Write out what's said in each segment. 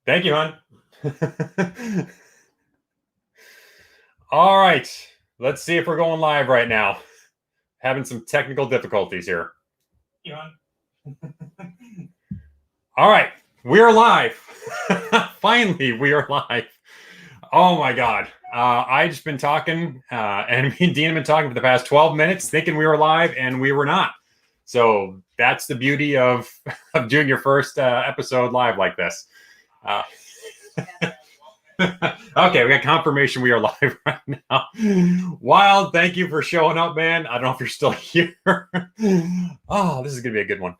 Thank you, hon. All right. Let's see if we're going live right now. Having some technical difficulties here. All right. We are live. Finally, we are live. Oh, my God. I just been talking, and me and Dean have been talking for the past 12 minutes, thinking we were live, and we were not. So that's the beauty of doing your first episode live like this. Okay, we got confirmation we are live right now. Wild, thank you for showing up, man. I don't know if you're still here. Oh, this is gonna be a good one.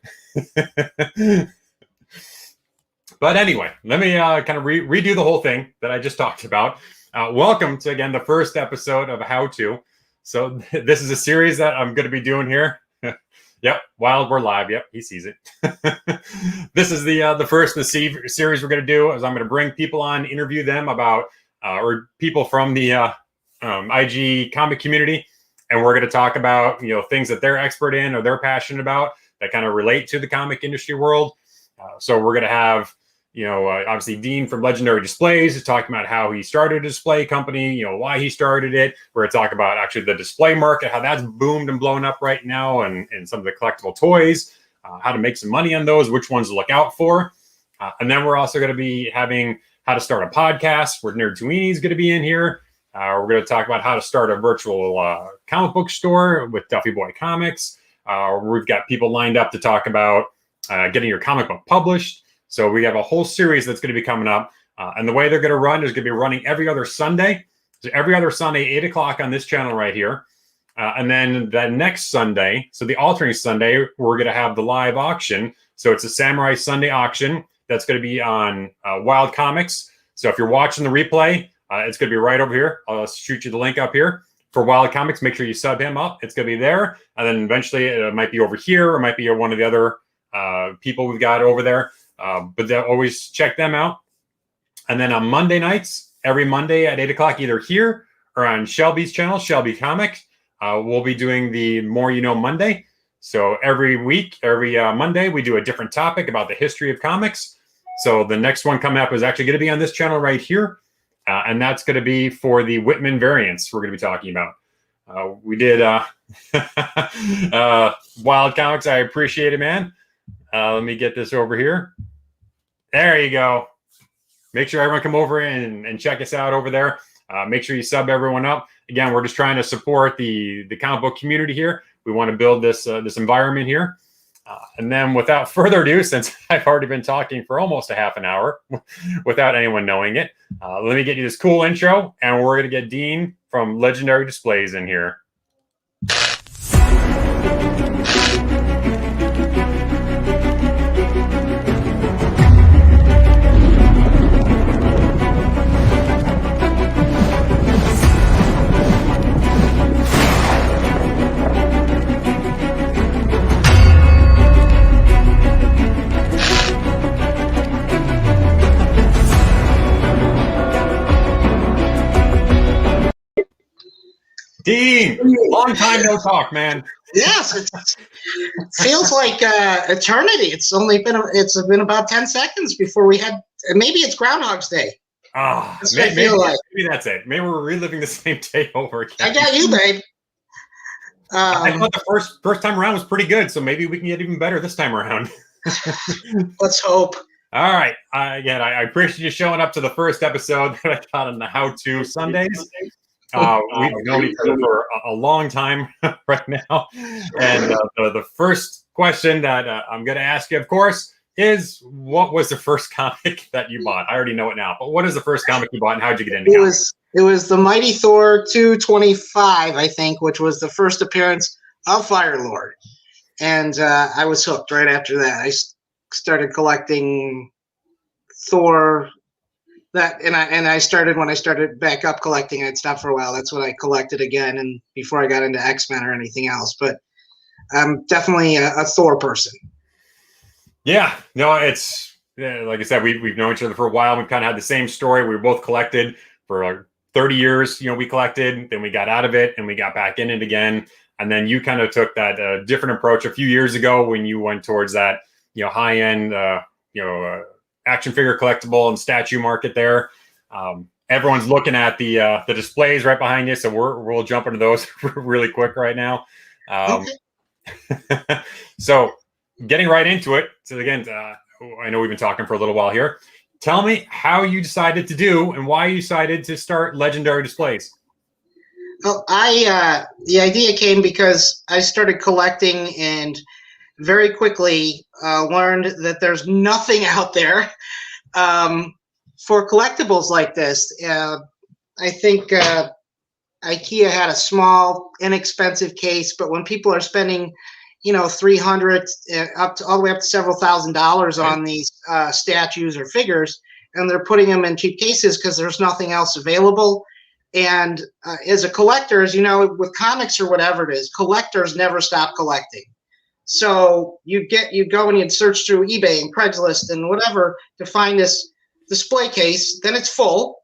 But anyway, let me kind of redo the whole thing that I just talked about. Welcome to, again, the first episode of How To. So this is a series that I'm going to be doing here. Yep, Wild, we're live. Yep, he sees it. This is the first in the series we're going to do. Is I'm going to bring people on, interview them about, or people from the IG comic community, and we're going to talk about things that they're expert in or they're passionate about that kind of relate to the comic industry world. So we're going to have obviously Dean from Legendary Displays is talking about how he started a display company, why he started it. We're going to talk about actually the display market, how that's boomed and blown up right now, and some of the collectible toys, how to make some money on those, which ones to look out for. And then we're also going to be having how to start a podcast, where Nerd Tweeney is going to be in here. We're going to talk about how to start a virtual comic book store with Duffy Boy Comics. We've got people lined up to talk about getting your comic book published. So we have a whole series that's going to be coming up. And the way they're going to run is going to be running every other Sunday. So every other Sunday, 8 o'clock on this channel right here. And then the next Sunday, so the alternating Sunday, we're going to have the live auction. So it's a Samurai Sunday auction that's going to be on Wild Comics. So if you're watching the replay, it's going to be right over here. I'll shoot you the link up here for Wild Comics. Make sure you sub him up. It's going to be there. And then eventually it might be over here, or it might be one of the other people we've got over there. But always check them out. And then on Monday nights, every Monday at 8 o'clock, either here or on Shelby's channel, Shelby Comics, we'll be doing the More You Know Monday. So every week, every Monday, we do a different topic about the history of comics. So the next one coming up is actually going to be on this channel right here. And that's going to be for the Whitman variants we're going to be talking about. We did Wild Comics. I appreciate it, man. Let me get this over here. There you go. Make sure everyone come over and check us out over there. Make sure you sub everyone up. Again, we're just trying to support the comic book community here. We want to build this environment here. And then without further ado, since I've already been talking for almost a half an hour without anyone knowing it, let me get you this cool intro, and we're going to get Dean from Legendary Displays in here. Dean, long time no talk, man. Yes, it feels like eternity. It's been about 10 seconds before we had. Maybe it's Groundhog's Day. Maybe that's it. Maybe we're reliving the same day over again. I got you, babe. I thought the first time around was pretty good, so maybe we can get even better this time around. Let's hope. All right. Again, I appreciate you showing up to the first episode that I got on the How To Sundays. We've known each other for a long time right now. And the first question that I'm going to ask you, of course, is what was the first comic that you bought? I already know it now, but what is the first comic you bought, and how did you get into comics? It was the Mighty Thor 225, I think, which was the first appearance of Firelord. And I was hooked right after that. I started collecting Thor. I started when I started back up collecting. I'd stopped for a while. That's what I collected again, and before I got into X-Men or anything else. But I'm definitely a Thor person. Yeah, no, it's like I said, we've known each other for a while. We've kind of had the same story. We were both collected for like 30 years. We collected, then we got out of it, and we got back in it again. And then you kind of took that different approach a few years ago when you went towards that high end action figure collectible and statue market there. Everyone's looking at the displays right behind you, so we'll jump into those really quick right now. Okay. So getting right into it. So again, I know we've been talking for a little while here. Tell me how you decided to do and why you decided to start Legendary Displays. Well, the idea came because I started collecting and very quickly learned that there's nothing out there for collectibles like this. I think IKEA had a small, inexpensive case, but when people are spending, $300 all the way up to several $1,000s on these statues or figures, and they're putting them in cheap cases because there's nothing else available. And as a collector, as you know, with comics or whatever it is, collectors never stop collecting. So you go and you'd search through eBay and Craigslist and whatever to find this display case. Then it's full.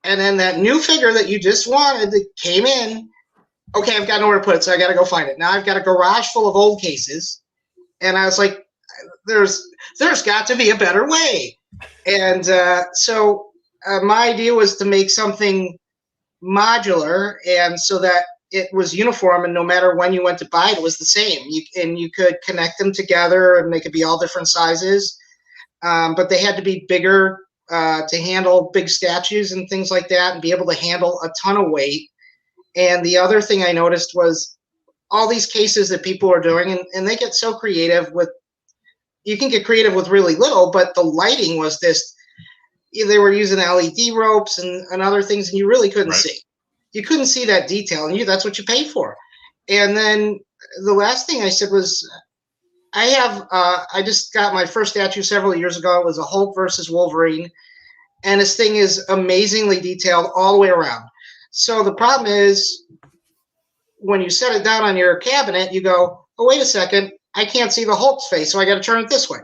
And then that new figure that you just wanted that came in, okay, I've got nowhere to put it, so I got to go find it. Now I've got a garage full of old cases, and I was like, there's got to be a better way. And so my idea was to make something modular, and so that it was uniform, and no matter when you went to buy it, it was the same. You could connect them together, and they could be all different sizes, but they had to be bigger to handle big statues and things like that, and be able to handle a ton of weight. And the other thing I noticed was all these cases that people are doing, and they get so creative with. You can get creative with really little, but the lighting was this. They were using LED ropes and other things, and you really couldn't see. You couldn't see that detail, and that's what you paid for. And then the last thing I said was, I just got my first statue several years ago. It was a Hulk versus Wolverine, and this thing is amazingly detailed all the way around. So the problem is, when you set it down on your cabinet, you go, oh, wait a second, I can't see the Hulk's face, so I got to turn it this way.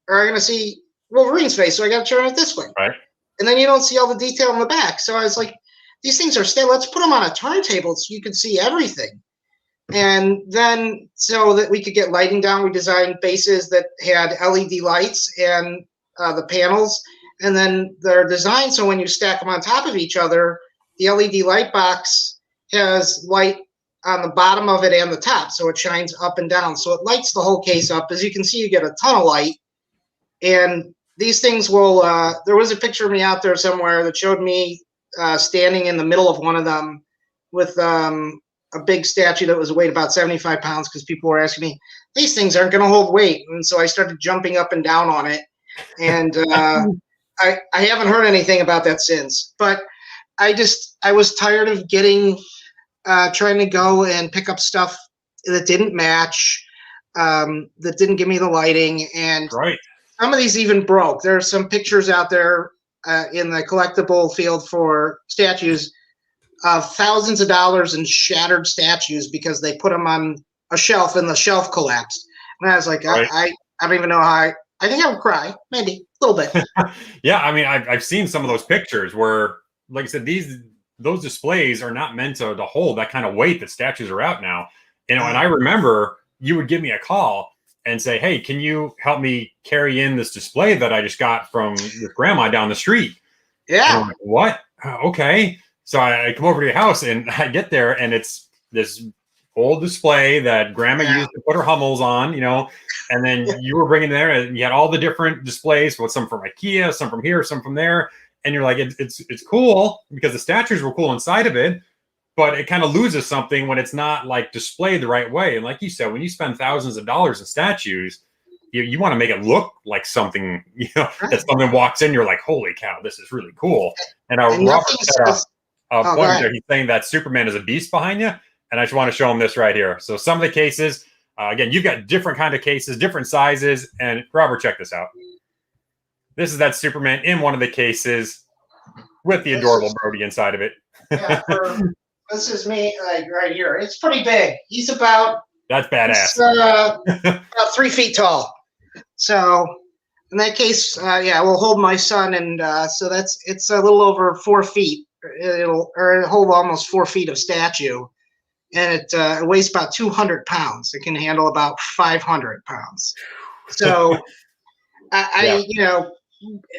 Or I'm going to see Wolverine's face, so I got to turn it this way. Right. And then you don't see all the detail in the back. So I was like, these things are still, let's put them on a turntable so you can see everything. And then so that we could get lighting down, we designed bases that had LED lights and the panels. And then they're designed so when you stack them on top of each other, the LED light box has light on the bottom of it and the top. So it shines up and down. So it lights the whole case up. As you can see, you get a ton of light. And these things will, there was a picture of me out there somewhere that showed me standing in the middle of one of them with a big statue that was weighed about 75 pounds because people were asking me, these things aren't going to hold weight. And so I started jumping up and down on it. And I haven't heard anything about that since. But I was tired of trying to go and pick up stuff that didn't match, that didn't give me the lighting. And some of these even broke. There are some pictures out there in the collectible field for statues of thousands of dollars in shattered statues because they put them on a shelf and the shelf collapsed. And I was like, I don't even know how I think I would cry, maybe a little bit. Yeah, I mean, I've seen some of those pictures where, like I said, those displays are not meant to hold that kind of weight that statues are out now. And I remember you would give me a call and say, hey, can you help me carry in this display that I just got from your grandma down the street? Yeah. And I'm like, what? Okay. So I come over to your house and I get there and it's this old display that grandma used to put her Hummels on, and then you were bringing there and you had all the different displays, some from IKEA, some from here, some from there. And you're like, it's cool because the statues were cool inside of it, but it kind of loses something when it's not like displayed the right way. And like you said, when you spend thousands of dollars in statues, you want to make it look like something, that someone walks in, you're like, holy cow, this is really cool. And Robert said a point there, he's saying that Superman is a beast behind you. And I just want to show him this right here. So some of the cases, again, you've got different kind of cases, different sizes. And Robert, check this out. This is that Superman in one of the cases with the adorable Brody inside of it. Yeah, this is me right here. It's pretty big. He's about that's badass. About 3 feet tall. So in that case, we'll hold my son, and so it's a little over 4 feet. It'll hold almost 4 feet of statue, and it weighs about 200 pounds. It can handle about 500 pounds. So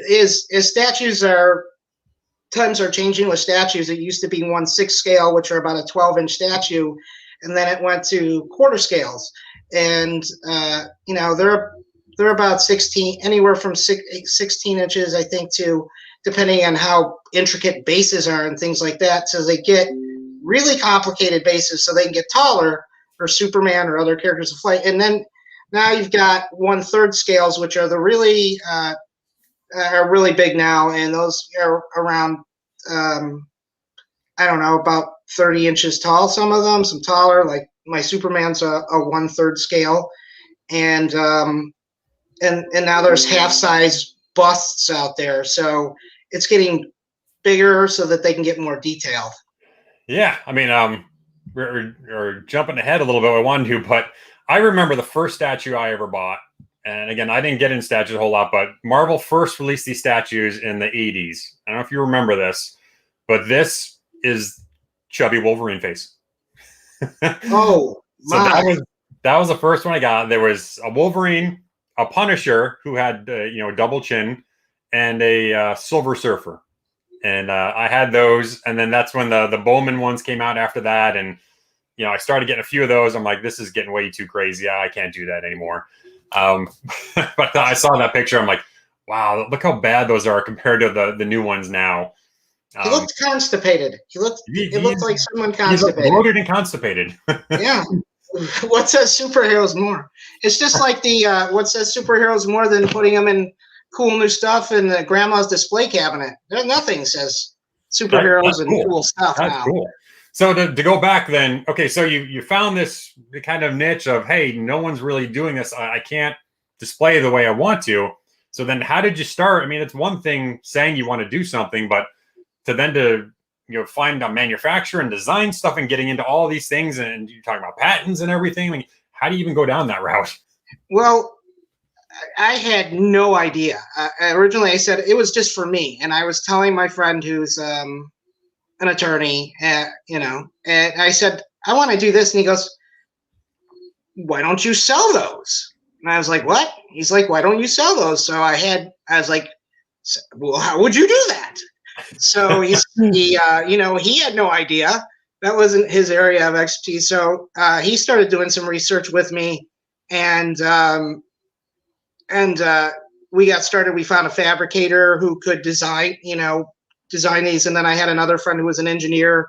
is statues are times are changing with statues. It used to be 1/6 scale, which are about a 12-inch statue, and then it went to quarter scales, and they're about 16, anywhere from 16 inches, I think, to depending on how intricate bases are and things like that. So they get really complicated bases, so they can get taller for Superman or other characters of flight, and then now you've got 1/3 scales, which are the really are really big now, and those are around I don't know, about 30 inches tall. Some of them, some taller. Like my Superman's a 1/3 scale, and now there's half-size busts out there. So it's getting bigger so that they can get more detailed. Yeah, I mean, we're jumping ahead a little bit. I wanted to, but I remember the first statue I ever bought. And again, I didn't get into statues a whole lot, but Marvel first released these statues in the 80s. I don't know if you remember this, but this is chubby Wolverine face. Oh, so that was the first one I got. There was a Wolverine, a Punisher who had double chin, and a Silver Surfer. And I had those, and then that's when the Bowman ones came out after that, and I started getting a few of those. I'm like, this is getting way too crazy. I can't do that anymore. But I saw that picture. I'm like, wow, look how bad those are compared to the new ones now. He looked constipated. It looked like someone constipated. He looked bloated and constipated. Yeah. What says superheroes more? It's just like the what says superheroes more than putting them in cool new stuff in the grandma's display cabinet. Nothing says superheroes and cool stuff That's now. Cool. So to go back then, okay, so you found this kind of niche of, hey, no one's really doing this. I can't display the way I want to. So then how did you start? I mean, it's one thing saying you want to do something, but to find a manufacturer and design stuff and getting into all these things, and you're talking about patents and everything. I mean, how do you even go down that route? Well, I had no idea. Originally, I said it was just for me, and I was telling my friend who's an attorney, and I said, I want to do this, and he goes, why don't you sell those? And I was like, what? He's like, why don't you sell those? So I was like, well, how would you do that? So he had no idea. That wasn't his area of expertise. So he started doing some research with me, and we got started. We found a fabricator who could design these, and then I had another friend who was an engineer,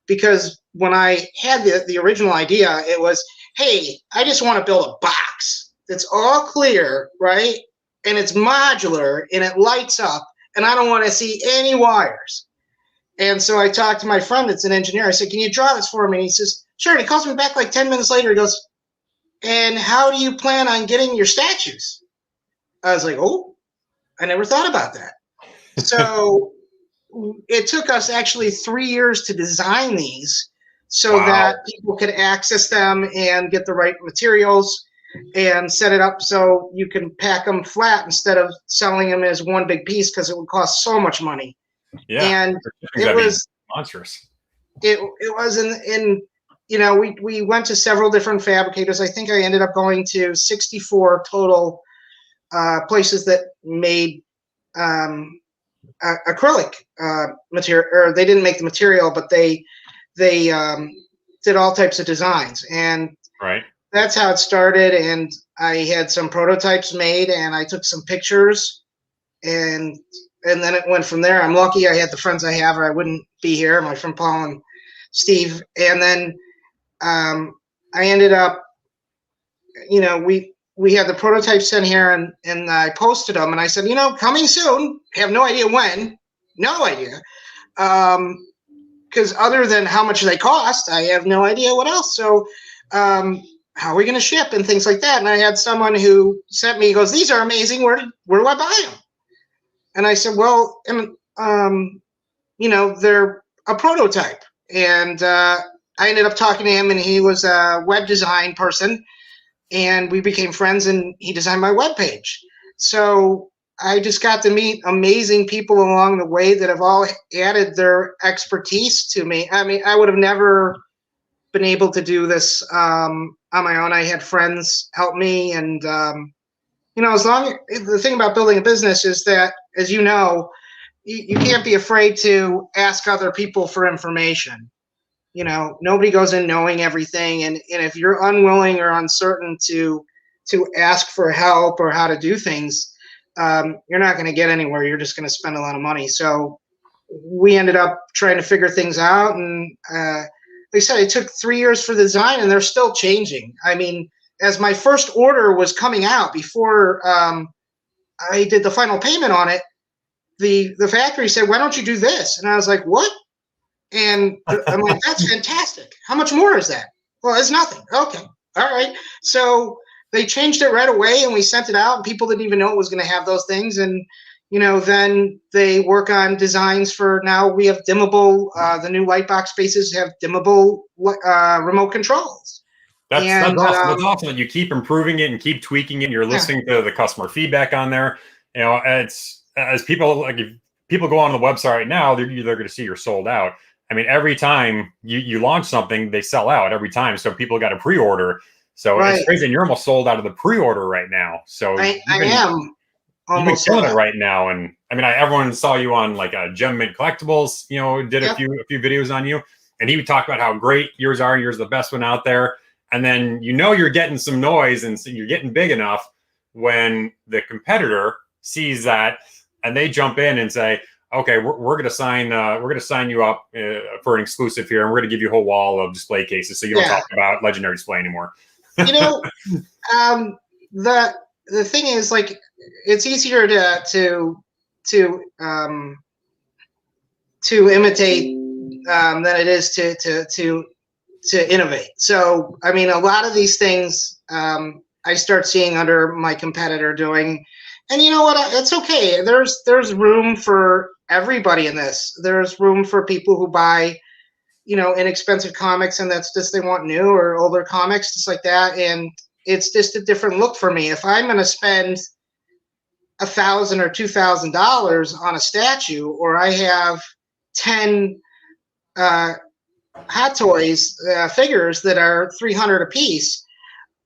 because when I had the original idea, it was, hey, I just want to build a box that's all clear, right? And it's modular and it lights up, and I don't want to see any wires. And so I talked to my friend that's an engineer. I said, can you draw this for me? And he says, sure. And he calls me back like 10 minutes later. He goes, and how do you plan on getting your statues? I was like, oh, I never thought about that. So it took us actually 3 years to design these so that people could access them and get the right materials and set it up so you can pack them flat instead of selling them as one big piece, because it would cost so much money. Yeah, and it was monstrous. It was we went to several different fabricators. I think I ended up going to 64 total places that made acrylic material, or they didn't make the material, but they did all types of designs, and right. That's how it started. And I had some prototypes made, and I took some pictures, and then it went from there. I'm lucky I had the friends I have, or I wouldn't be here. My friend Paul and Steve, and then I ended up, we had the prototypes in here, and I posted them, and I said, coming soon. Have no idea when, no idea, because other than how much they cost, I have no idea what else. So how are we going to ship and things like that? And I had someone who sent me, he goes, these are amazing. Where do I buy them? And I said, well, they're a prototype. And I ended up talking to him, and he was a web design person, and we became friends, and he designed my webpage. So I just got to meet amazing people along the way that have all added their expertise to me. I mean, I would have never been able to do this on my own. I had friends help me, and the thing about building a business is that as you know, you can't be afraid to ask other people for information. You know, nobody goes in knowing everything, and if you're unwilling or uncertain to ask for help or how to do things, you're not going to get anywhere. You're just going to spend a lot of money. So we ended up trying to figure things out, and like I said, it took 3 years for the design, and they're still changing. I mean, as my first order was coming out before I did the final payment on it, the factory said, "Why don't you do this?" And I was like, "What?" And I'm like, "That's fantastic. How much more is that?" "Well, it's nothing." "Okay, all right." So they changed it right away, and we sent it out, and people didn't even know it was going to have those things. And then they work on designs for, now we have dimmable. The new Lightbox spaces have dimmable remote controls. That's And awesome. That's awesome that you keep improving it and keep tweaking it. And you're listening to the customer feedback on there. You know, it's as people, like, if people go on the website right now, they're going to see you're sold out. I mean, every time you launch something, they sell out every time. So people got to pre-order. So right. It's crazy. And you're almost sold out of the pre-order right now. So I am. You've been killing it right now. And I mean, everyone saw you on like Gem Mint Collectibles, did a few videos on you. And he would talk about how great yours are. Yours are the best one out there. And then you're getting some noise and so you're getting big enough when the competitor sees that and they jump in and say, "Okay, we're gonna sign you up for an exclusive here, and we're gonna give you a whole wall of display cases, so you don't talk about Legendary Display anymore." The thing is, like, it's easier to imitate than it is to innovate. So, I mean, a lot of these things I start seeing under my competitor doing, and you know what? It's okay. There's room for everybody in this. There's room for people who buy, inexpensive comics, and that's just, they want new or older comics, just like that. And it's just a different look for me. If I'm going to spend $1,000 or $2,000 on a statue, or I have 10 Hot Toys figures that are $300 a piece,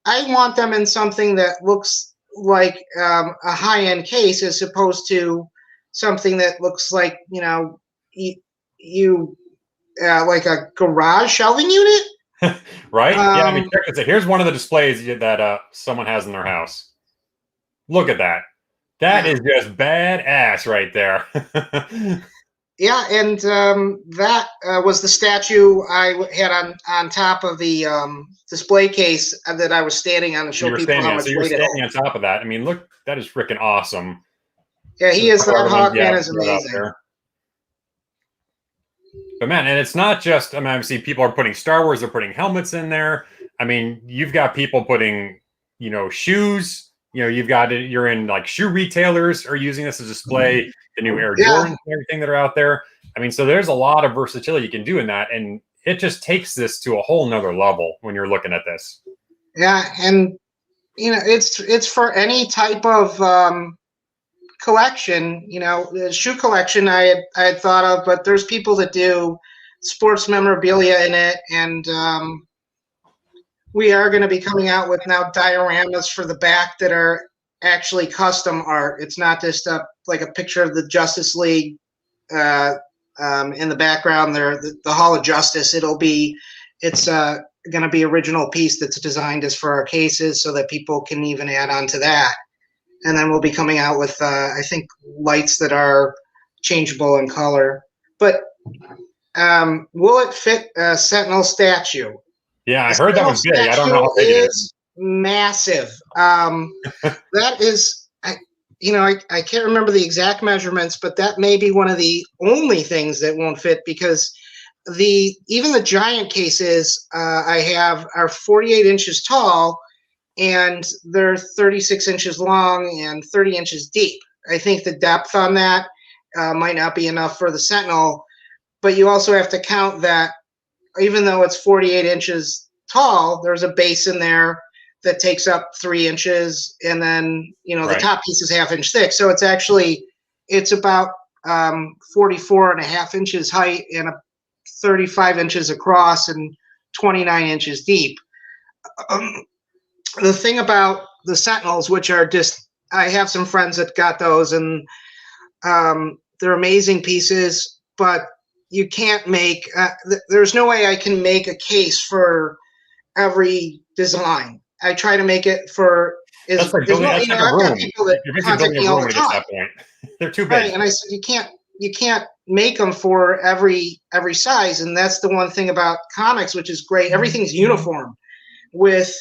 I want them in something that looks like a high-end case, as opposed to something that looks like, like a garage shelving unit. Right? Yeah, I mean, check this out. Here's one of the displays that someone has in their house. Look at that. That is just badass right there. Yeah, and that was the statue I had on top of the display case that I was standing on to show people how much weight it holds. So you're standing on top of that. I mean, look, that is freaking awesome. Yeah, he is. That Hawkman is amazing. But man, and it's not just, I mean, obviously people are putting Star Wars, they're putting helmets in there. I mean, you've got people putting, shoes. You're in, like, shoe retailers are using this to display the new Air Jordans and everything that are out there. I mean, so there's a lot of versatility you can do in that. And it just takes this to a whole nother level when you're looking at this. Yeah. And, it's for any type of collection, the shoe collection I had thought of, but there's people that do sports memorabilia in it. And, we are going to be coming out with now dioramas for the back that are actually custom art. It's not just like a picture of the Justice League in the background there, the Hall of Justice. It's going to be original piece that's designed as for our cases, so that people can even add on to that. And then we'll be coming out with, I think, lights that are changeable in color. But will it fit a Sentinel statue? Yeah, I heard that was big. I don't know how big it is. Massive. That is, I can't remember the exact measurements, but that may be one of the only things that won't fit, because even the giant cases I have are 48 inches tall, and they're 36 inches long and 30 inches deep. I think the depth on that might not be enough for the Sentinel, but you also have to count that even though it's 48 inches tall, there's a base in there that takes up 3 inches, and then the top piece is ½ inch thick. So it's about 44.5 inches height and 35 inches across and 29 inches deep. The thing about the Sentinels, which are just, I have some friends that got those, and They're amazing pieces, but you can't make. There's no way I can make a case for every design. I try to make it for That's like as building. well. That's like a I've got room. people that You're basically contact building me a all room the when it gets to time, that point. They're too big. right? And I said you can't make them for every size, and that's the one thing about comics, which is great. Everything's uniform. With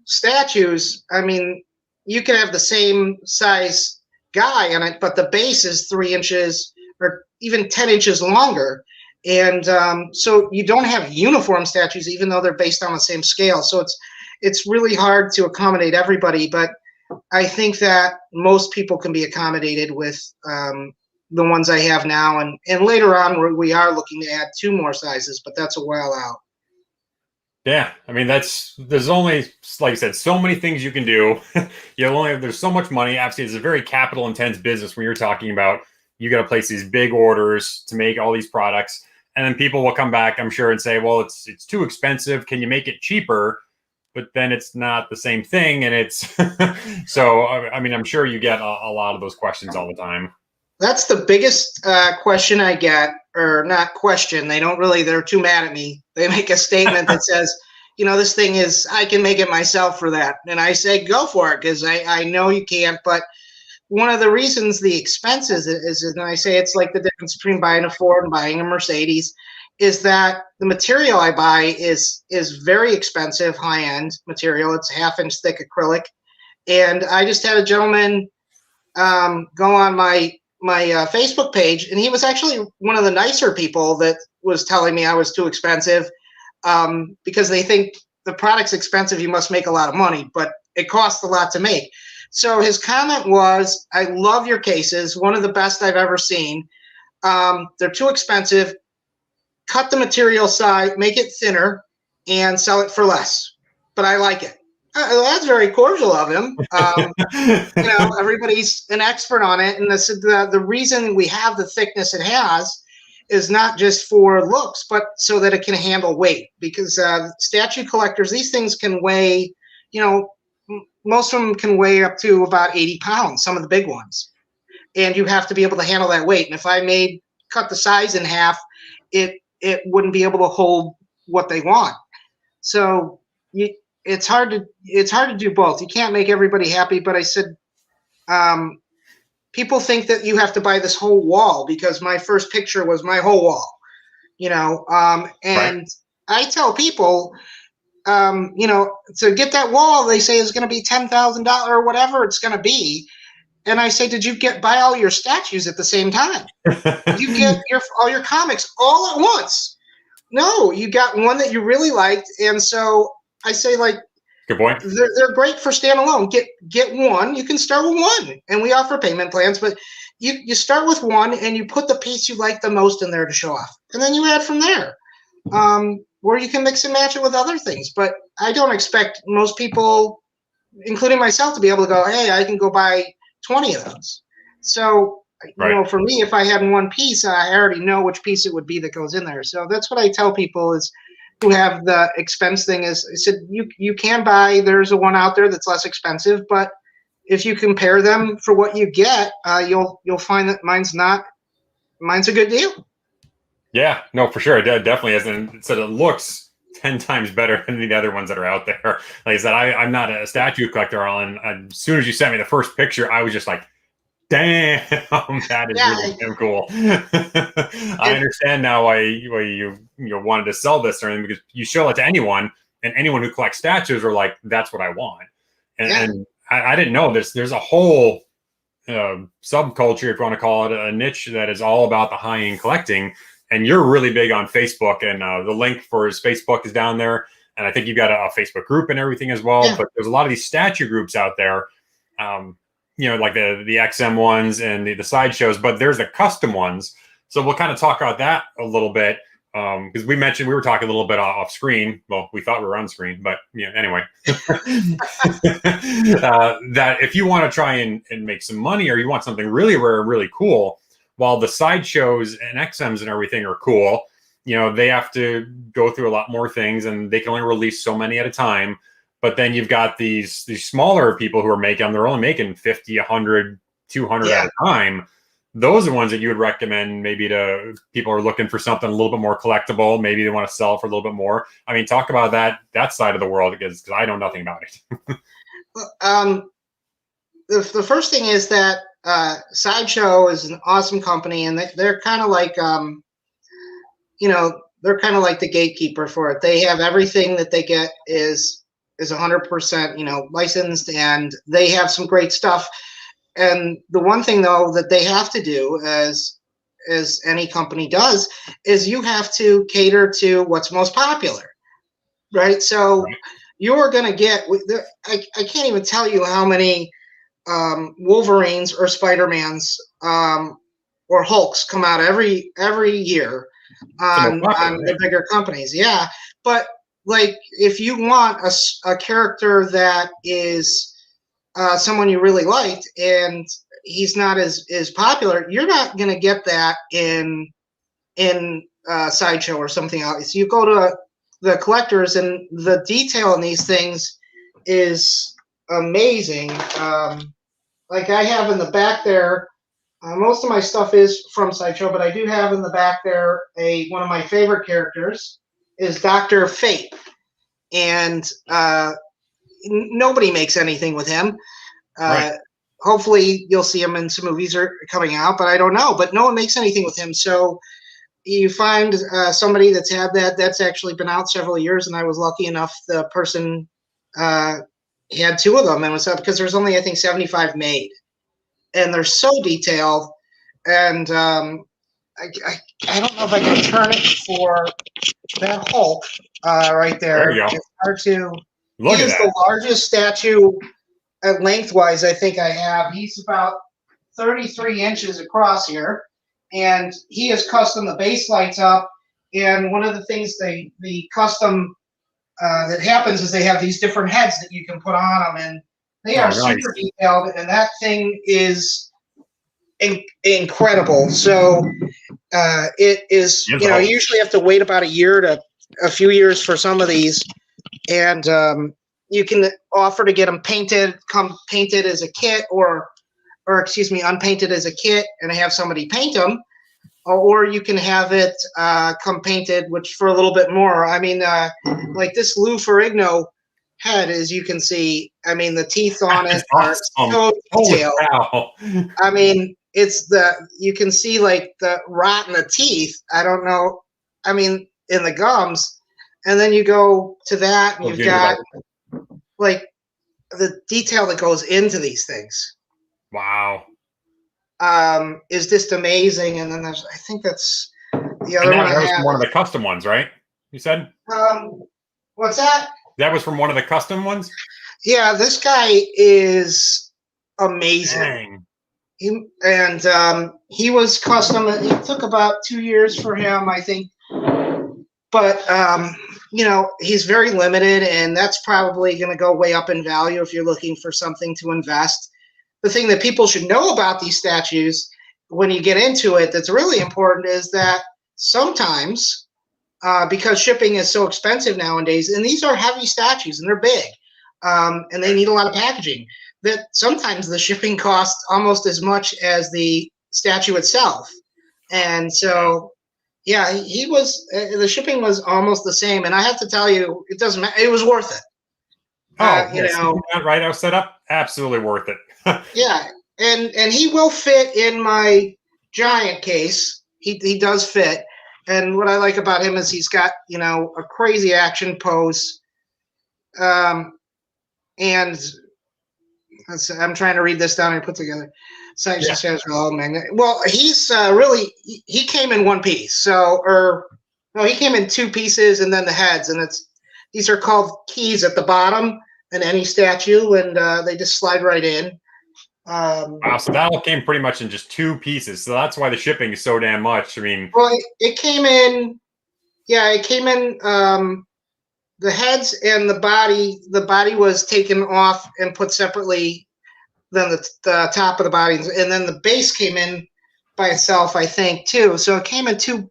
statues, I mean, you can have the same size guy on it, but the base is 3 inches or even 10 inches longer. And so you don't have uniform statues, even though they're based on the same scale. So it's really hard to accommodate everybody. But I think that most people can be accommodated with the ones I have now. And later on, we are looking to add 2 more sizes, but that's a while out. Yeah, I mean there's only, like I said, so many things you can do. There's so much money. Obviously, it's a very capital intense business when you're talking about you got to place these big orders to make all these products, and then people will come back, I'm sure, and say, well, it's too expensive. Can you make it cheaper? But then it's not the same thing, and it's so. I mean, I'm sure you get a lot of those questions all the time. That's the biggest question I get, or not question. They don't really, they're too mad at me. They make a statement that says, this thing is, I can make it myself for that. And I say, go for it, because I know you can't. But one of the reasons the expenses is, and I say it's like the difference between buying a Ford and buying a Mercedes, is that the material I buy is very expensive, high-end material. It's 1/2 inch thick acrylic. And I just had a gentleman go on my Facebook page, and he was actually one of the nicer people that was telling me I was too expensive, because they think the product's expensive, you must make a lot of money, but it costs a lot to make. So his comment was, I love your cases, one of the best I've ever seen. They're too expensive. Cut the material side, make it thinner, and sell it for less. But I like it. That's very cordial of him. Everybody's an expert on it, and the reason we have the thickness it has is not just for looks, but so that it can handle weight. Because statue collectors, these things can weigh, most of them can weigh up to about 80 pounds, some of the big ones, and you have to be able to handle that weight. And if I cut the size in half, it wouldn't be able to hold what they want. So it's hard to do both. You can't make everybody happy. But I said, people think that you have to buy this whole wall, because my first picture was my whole wall, and Right. I tell people, to get that wall, they say is going to be $10,000 or whatever it's going to be. And I say, did you buy all your statues at the same time? Did you get all your comics all at once? No, you got one that you really liked. And so I say, like, Good point. they're great for standalone. Get one. You can start with one, and we offer payment plans. But you start with one, and you put the piece you like the most in there to show off, and then you add from there. Where you can mix and match it with other things. But I don't expect most people, including myself, to be able to go, hey, I can go buy 20 of those. So Right. for me, if I had one piece, I already know which piece it would be that goes in there. So that's what I tell people is, who have the expense thing, is I said, you can buy, there's a one out there that's less expensive, but if you compare them for what you get, you'll find that mine's a good deal. Yeah, no, for sure. It definitely is. And so it looks 10 times better than the other ones that are out there. Like I said, I'm not a statue collector, and as soon as you sent me the first picture, I was just like, damn, that is Yeah, really damn cool. I understand now why you wanted to sell this or anything, because you show it to anyone, and anyone who collects statues are like, that's what I want. And I didn't know this. There's a whole subculture, if you want to call it, a niche that is all about the high-end collecting. And you're really big on Facebook, and the link for his Facebook is down there. And I think you've got a Facebook group and everything as well. Yeah. But there's a lot of these statue groups out there, like the XM ones and the sideshows, but there's the custom ones. So we'll kind of talk about that a little bit, because we were talking a little bit off screen. Well, we thought we were on screen, but anyway, that if you want to try and make some money, or you want something really rare, really cool, while the sideshows and XMs and everything are cool, they have to go through a lot more things, and they can only release so many at a time. But then you've got these smaller people who are they're only making 50, 100, 200 at a time. those are the ones that you would recommend maybe to people who are looking for something a little bit more collectible. Maybe they want to sell it for a little bit more. I mean, talk about that side of the world, because I know nothing about it. The first thing is that Sideshow is an awesome company, and they're kind of like they're kind of like the gatekeeper for it. They have everything that they get is 100% licensed, and they have some great stuff. And the one thing though that they have to do, as any company does, is you have to cater to what's most popular, right? So you're going to get, I can't even tell you how many Wolverines or Spider-Mans or Hulks come out every year on the bigger companies. Yeah, but like if you want a character that is someone you really liked and he's not as popular, you're not going to get that in Sideshow or something else. You go to the collectors, and the detail in these things is amazing. Like I have in the back there, most of my stuff is from Sideshow, but I do have in the back there one of my favorite characters is Dr. Fate, and nobody makes anything with him. Right. Hopefully you'll see him in some movies are coming out, but I don't know. But no one makes anything with him. So you find somebody that's had that's actually been out several years, and I was lucky enough the person had two of them, and was up because there's only I think 75 made, and they're so detailed. And I don't know if I can turn it for that Hulk right there. There you go. It's hard to. Look He at is that. the largest statue lengthwise I think I have. He's about 33 inches across here, and he is custom. The base lights up, and one of the things the custom that happens is they have these different heads that you can put on them, and they are super detailed, and that thing is incredible. So it is, you usually have to wait about a few years for some of these, and you can offer to get them painted as a kit, or excuse me, unpainted as a kit, and have somebody paint them, or you can have it come painted, which for a little bit more. I mean, like this Lou Ferrigno head, as you can see, I mean, the teeth on it are so detailed. I mean, you can see like the rot in the teeth. I don't know. I mean, in the gums, and then you go to that, and you've got like the detail that goes into these things. Wow. Is just amazing. And then I think that's the other one. That was from one of the custom ones, right? You said? What's that? That was from one of the custom ones? Yeah, this guy is amazing. Dang. He was custom. It took about 2 years for him, I think. But he's very limited, and that's probably going to go way up in value if you're looking for something to invest. The thing that people should know about these statues when you get into it that's really important is that sometimes, because shipping is so expensive nowadays, and these are heavy statues and they're big, and they need a lot of packaging, that sometimes the shipping costs almost as much as the statue itself. And so, yeah, the shipping was almost the same. And I have to tell you, it doesn't matter. It was worth it. Right, I was set up. Absolutely worth it. Yeah, and he will fit in my giant case. He does fit, and what I like about him is he's got a crazy action pose. And I'm trying to read this down and put together. Well, he's he came in one piece. He came in two pieces, and then the heads, and these are called keys at the bottom in any statue, and they just slide right in. Wow, so that all came pretty much in just two pieces. So that's why the shipping is so damn much. I mean, well, it came in. Yeah, it came in. The heads and the body. The body was taken off and put separately than the top of the body, and then the base came in by itself, I think, too. So it came in two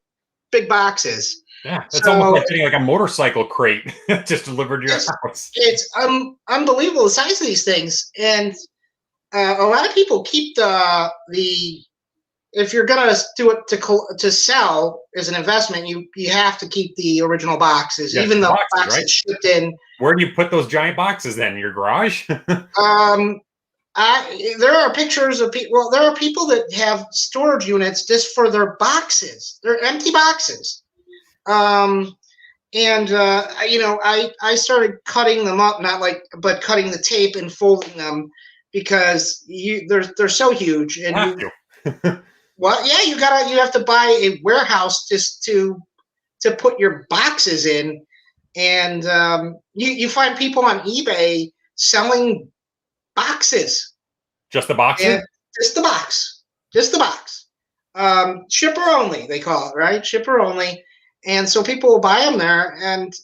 big boxes. Yeah, it's almost like getting like a motorcycle crate just delivered to your house. It's unbelievable the size of these things, and a lot of people keep the if you're gonna do it to sell as an investment, you have to keep the original boxes, even the boxes right? Shipped in. Where do you put those giant boxes then? In your garage? There are pictures of people. Well, there are people that have storage units just for their boxes. They're empty boxes. I started cutting them up, but cutting the tape and folding them because they're so huge. And well, yeah, you have to buy a warehouse just to put your boxes in, and you find people on eBay selling boxes. Just the boxes? Just the box. Just the box. Shipper only, they call it, right? Shipper only. And so people will buy them there, and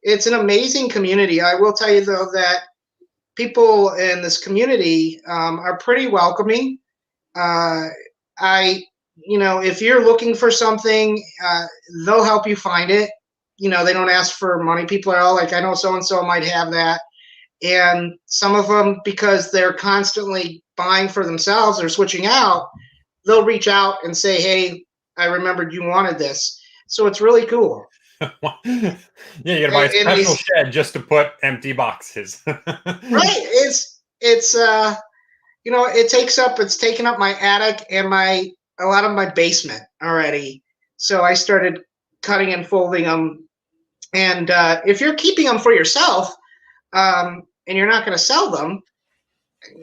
it's an amazing community. I will tell you, though, that people in this community are pretty welcoming. If you're looking for something, they'll help you find it. They don't ask for money. People are all like, I know so-and-so might have that. And some of them, because they're constantly buying for themselves or switching out, they'll reach out and say, hey, I remembered you wanted this. So it's really cool. Yeah, you gotta buy a special shed just to put empty boxes. Right. It's taken up my attic and a lot of my basement already. So I started cutting and folding them. And if you're keeping them for yourself, and you're not going to sell them,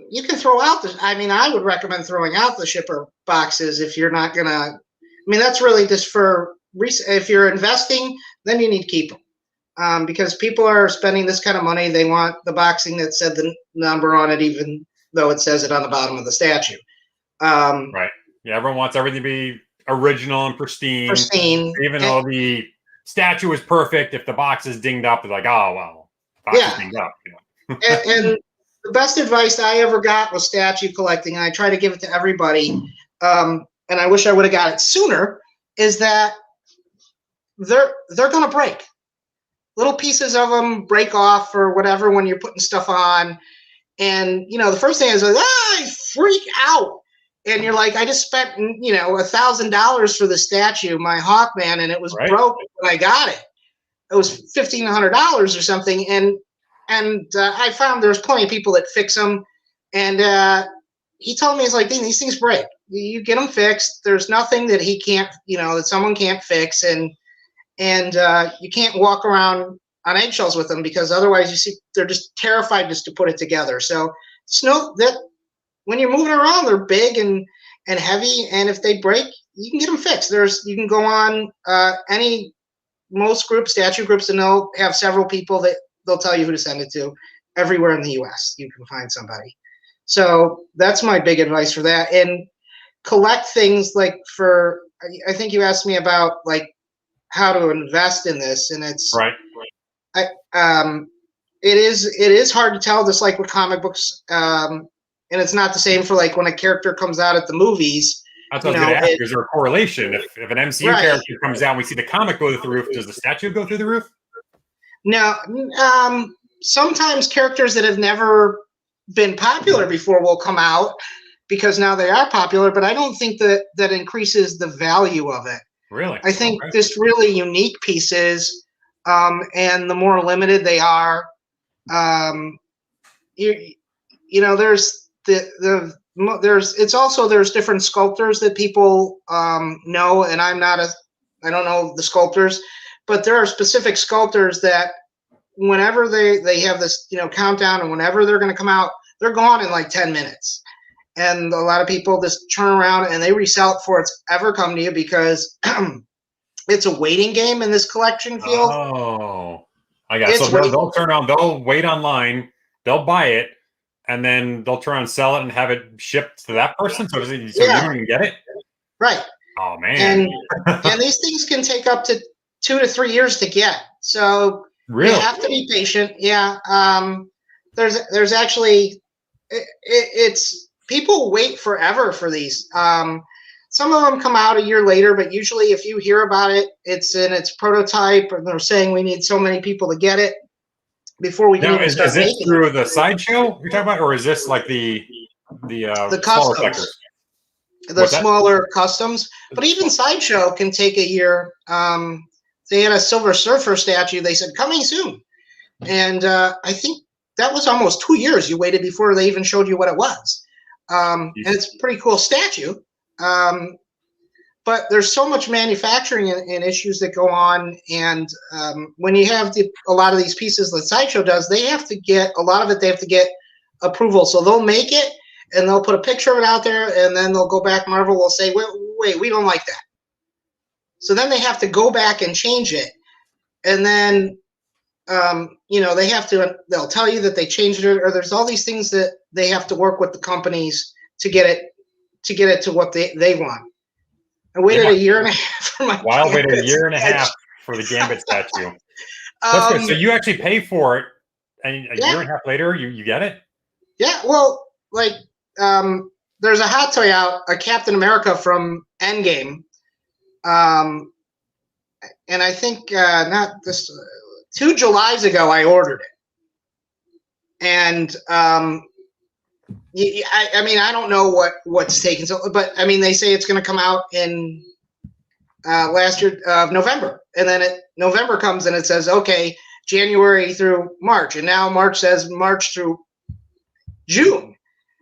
you can throw out I would recommend throwing out the shipper boxes if you're not going to. That's really just for. If you're investing, then you need to keep them because people are spending this kind of money. They want the boxing that said the number on it, even though it says it on the bottom of the statue. Right. Yeah, everyone wants everything to be original and pristine. Even though the statue is perfect, if the box is dinged up, it's like, oh, well, box is dinged up. And the best advice I ever got was statue collecting, and I try to give it to everybody, and I wish I would have got it sooner, is that they're going to break. Little pieces of them break off or whatever when you're putting stuff on. And, the first thing is like, I freak out. And you're like, I just spent, $1,000 for the statue, my Hawkman, and it was broke when I got it. It was $1,500 or something. And I found there's plenty of people that fix them. And he told me, it's like, these things break. You get them fixed. There's nothing that he can't, that someone can't fix. And you can't walk around on eggshells with them because otherwise you see they're just terrified just to put it together. So that when you're moving around, they're big and heavy, and if they break, you can get them fixed. You can go on most statue groups, and they'll have several people that they'll tell you who to send it to. Everywhere in the U.S., you can find somebody. So that's my big advice for that. And collect things I think you asked me about how to invest in this, and it's right. It is hard to tell, just like with comic books, and it's not the same for when a character comes out at the movies. That's what I was going to ask. Is there a correlation? If an MCU character comes out and we see the comic go through the roof, does the statue go through the roof? No. Sometimes characters that have never been popular before will come out because now they are popular, but I don't think that increases the value of it. Really? I think just really unique pieces, and the more limited they are, there's different sculptors that people know, and I don't know the sculptors, but there are specific sculptors that whenever they have this countdown, and whenever they're going to come out, they're gone in 10 minutes. And a lot of people just turn around and they resell it before it's ever come to you because it's a waiting game in this collection field. Oh, I got it. So they'll turn around, they'll wait online, they'll buy it, and then they'll turn around and sell it and have it shipped to that person. So you don't even get it? Right. Oh, man. And these things can take up to 2 to 3 years to get. So you have to be patient. Yeah. There's actually, it's people wait forever for these. Some of them come out a year later, but usually if you hear about it, it's in its prototype, and they're saying we need so many people to get it before we can even start making it. Is this through the sideshow you're talking about, or is this the customs? the smaller customs. But even Sideshow can take a year. They had a Silver Surfer statue. They said coming soon, and I think that was almost 2 years you waited before they even showed you what it was. And it's a pretty cool statue. But there's so much manufacturing and issues that go on, and when you have a lot of these pieces that Sideshow does, they have to get a lot of it. They have to get approval, so they'll make it and they'll put a picture of it out there, and then they'll go back. Marvel will say, "Wait, we don't like that." So then they have to go back and change it, and then they have to. They'll tell you that they changed it, or there's all these things that they have to work with the companies to get it to what they want. I waited a year and a half for my. Waited a year and a half for the Gambit statue. That's good. So you actually pay for it, and a year and a half later, you get it. Yeah, well, there's a hot toy out, a Captain America from Endgame, and I think not this 2 Julys ago I ordered it, and I mean, I don't know what's taken so, but I mean, they say it's going to come out in last year of November, and then November comes and it says, okay, January through March, and now March says March through June.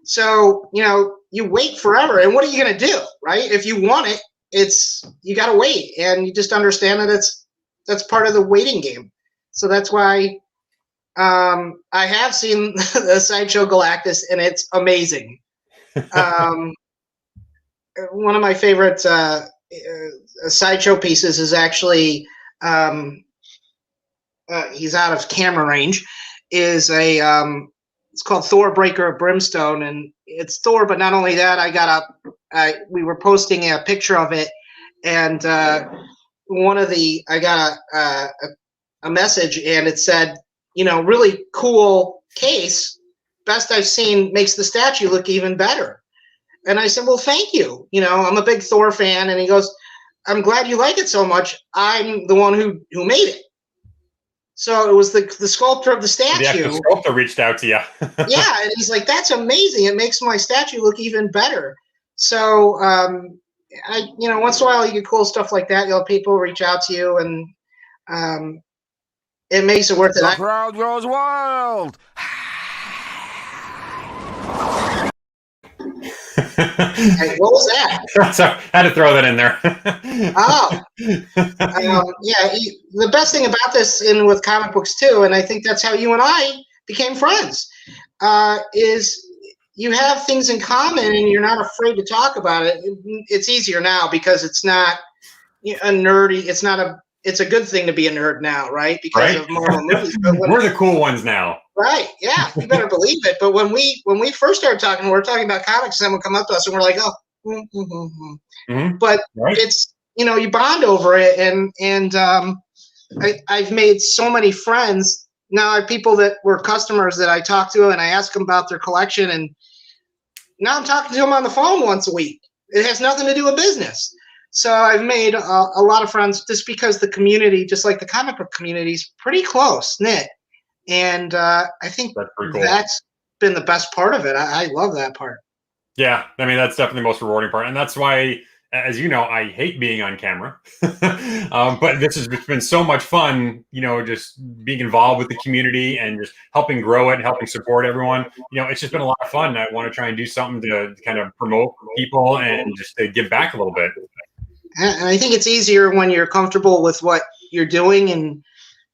So you wait forever, and what are you going to do, right? If you want it, you got to wait, and you just understand that that's part of the waiting game. So that's why. I have seen the Sideshow Galactus, and it's amazing. One of my favorite Sideshow pieces is actually he's out of camera range. Is it's called Thor Breaker of Brimstone, and it's Thor. But not only that, we were posting a picture of it, and I got a message, and it said, really cool case. Best I've seen, makes the statue look even better. And I said, well, thank you. I'm a big Thor fan. And he goes, I'm glad you like it so much. I'm the one who made it. So it was the sculptor of the statue. The sculptor reached out to you. Yeah. And he's like, that's amazing. It makes my statue look even better. So, once in a while you get cool stuff like that. People reach out to you, and, it makes it worth it. The crowd goes wild. Hey, what was that? Sorry, I had to throw that in there. The best thing about this, and with comic books too, and I think that's how you and I became friends, is you have things in common, and you're not afraid to talk about it. It's easier now because it's not a nerdy. It's a good thing to be a nerd now, right? Because of Marvel movies. But we're the cool ones now. Right. Yeah. You better believe it. But when we first started talking, we were talking about comics, and someone would come up to us and we're like, oh, Mm-hmm. But it's, you bond over it. And I've made so many friends. Now I have people that were customers that I talk to, and I ask them about their collection. And now I'm talking to them on the phone once a week. It has nothing to do with business. So I've made a lot of friends just because the community, just like the comic book community, is pretty close knit. And I think that's been the best part of it. I love that part. Yeah, I mean, that's definitely the most rewarding part. And that's why, as you know, I hate being on camera. But it's been so much fun, just being involved with the community and just helping grow it and helping support everyone. It's just been a lot of fun. I want to try and do something to kind of promote people and just to give back a little bit. And I think it's easier when you're comfortable with what you're doing, and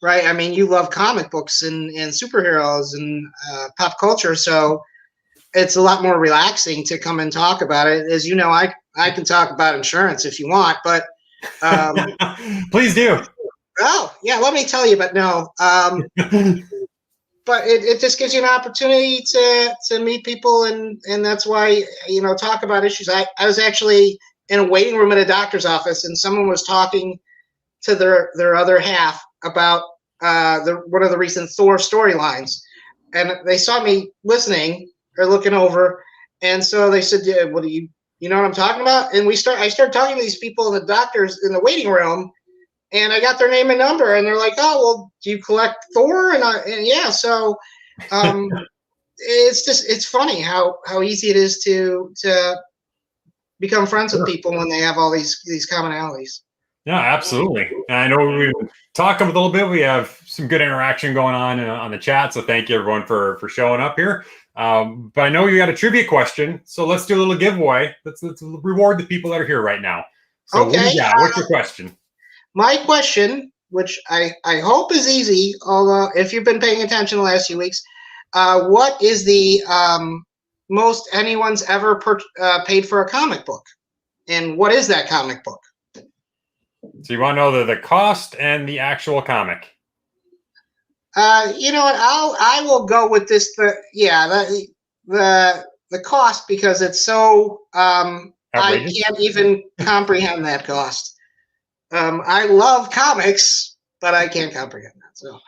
right. I mean, you love comic books and superheroes and pop culture, so it's a lot more relaxing to come and talk about it. As you know, I can talk about insurance if you want, but please do. Oh yeah, let me tell you. But no, but it just gives you an opportunity to meet people, and that's why talk about issues. I was actually in a waiting room at a doctor's office, and someone was talking to their other half about one of the recent Thor storylines, and they saw me listening or looking over, and so they said, yeah, "What do you know what I'm talking about?" And I started talking to these people in the doctors in the waiting room, and I got their name and number, and they're like, "Oh, well, do you collect Thor?" And yeah, so it's funny how easy it is to become friends with Sure. people when they have all these commonalities. Yeah, absolutely. And I know we've been talking a little bit. We have some good interaction going on the chat. So thank you everyone for showing up here. But I know you got a trivia question. So let's do a little giveaway. Let's reward the people that are here right now. So what do Okay. you got? What's your question? My question, which I hope is easy, although if you've been paying attention the last few weeks, what is the most anyone's ever paid for a comic book? And what is that comic book? So you want to know the cost and the actual comic? You know what? I will go with this. The cost, because it's so I Outrageous? can't even comprehend that cost. I love comics, but I can't comprehend that. So